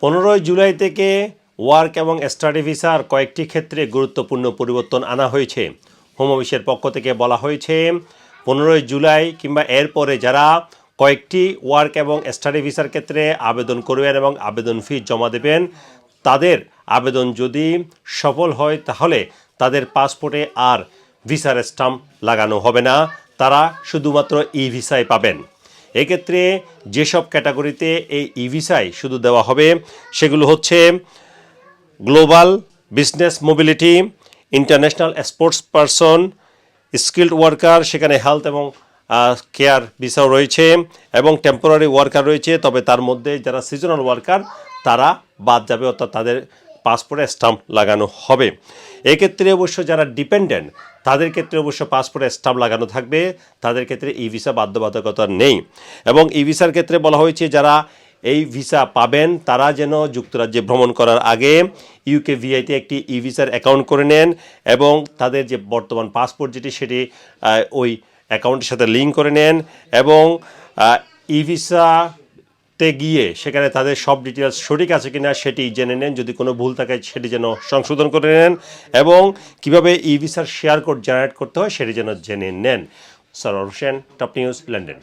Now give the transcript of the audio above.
15 জুলাই থেকে ওয়ার্ক এবং স্টাডি ভিসার কয়েকটি ক্ষেত্রে গুরুত্বপূর্ণ পরিবর্তন আনা হয়েছে। হোম অফিসের পক্ষ থেকে বলা হয়েছে 15 জুলাই কিংবা এরপরে যারা কয়েকটি ওয়ার্ক এবং স্টাডি ভিসার ক্ষেত্রে আবেদন করবেন এবং আবেদন ফি জমা দেবেন, তাদের আবেদন যদি সফল হয় তাহলে তাদের পাসপোর্টে আর ভিসার স্টাম্প লাগানো হবে না, তারা শুধুমাত্র ই ভিসাই পাবেন। এক্ষেত্রে যেসব ক্যাটাগরিতে এই ই ভিসাই শুধু দেওয়া হবে সেগুলো হচ্ছে global business mobility, international sports person, skilled worker, সেখানে হেলথ এবং কেয়ার ভিসাও রয়েছে এবং টেম্পোরারি ওয়ার্কার রয়েছে, তবে তার মধ্যে যারা সিজনাল ওয়ার্কার তারা বাদ যাবে, অর্থাৎ তাদের পাসপোর্টে স্টাম্প লাগানো হবে। এক্ষেত্রে অবশ্য যারা ডিপেন্ডেন্ট তাদের ক্ষেত্রে অবশ্য পাসপোর্টে স্টাম্প লাগানো থাকবে, তাদের ক্ষেত্রে ই ভিসা বাধ্যবাধকতা নেই। এবং ই ভিসার ক্ষেত্রে বলা হয়েছে যারা এই ভিসা পাবেন তারা যেন যুক্তরাজ্যে ভ্রমণ করার আগে ইউকে ভিআইতে একটি ই ভিসার অ্যাকাউন্ট করে নেন এবং তাদের যে বর্তমান পাসপোর্ট সেটি ওই অ্যাকাউন্টের সাথে লিঙ্ক করে নেন এবং ই ভিসাতে গিয়ে সেখানে তাদের সব ডিটেলস সঠিক আছে কিনা সেটি জেনে নেন, যদি কোনো ভুল থাকে সেটি যেন সংশোধন করে নেন এবং কিভাবে ই ভিসার শেয়ার কোড জেনারেট করতে হয় সেটি যেন জেনে নেন। Sarwar Hossain, top news, London.